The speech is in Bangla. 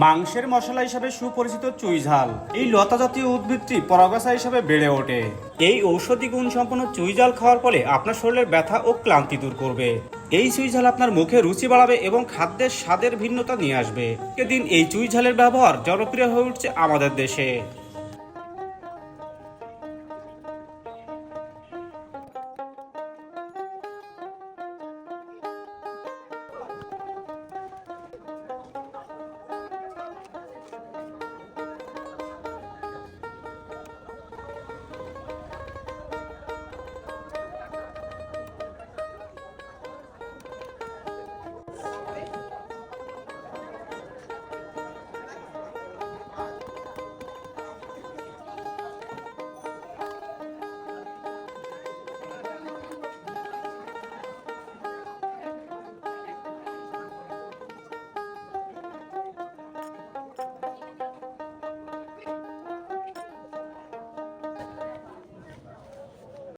মাংসের মশলা হিসাবে সুপরিচিত চুই ঝাল এই লতা জাতীয় উদ্ভিদটি পরাগাছা হিসাবে বেড়ে ওঠে। এই ঔষধি গুণ সম্পন্ন চুই ঝাল খাওয়ার ফলে আপনার শরীরের ব্যথা ও ক্লান্তি দূর করবে। এই চুই ঝাল আপনার মুখে রুচি বাড়াবে এবং খাদ্যের স্বাদের ভিন্নতা নিয়ে আসবে। দিন এই চুই ঝালের ব্যবহার জনপ্রিয় হয়ে উঠছে আমাদের দেশে।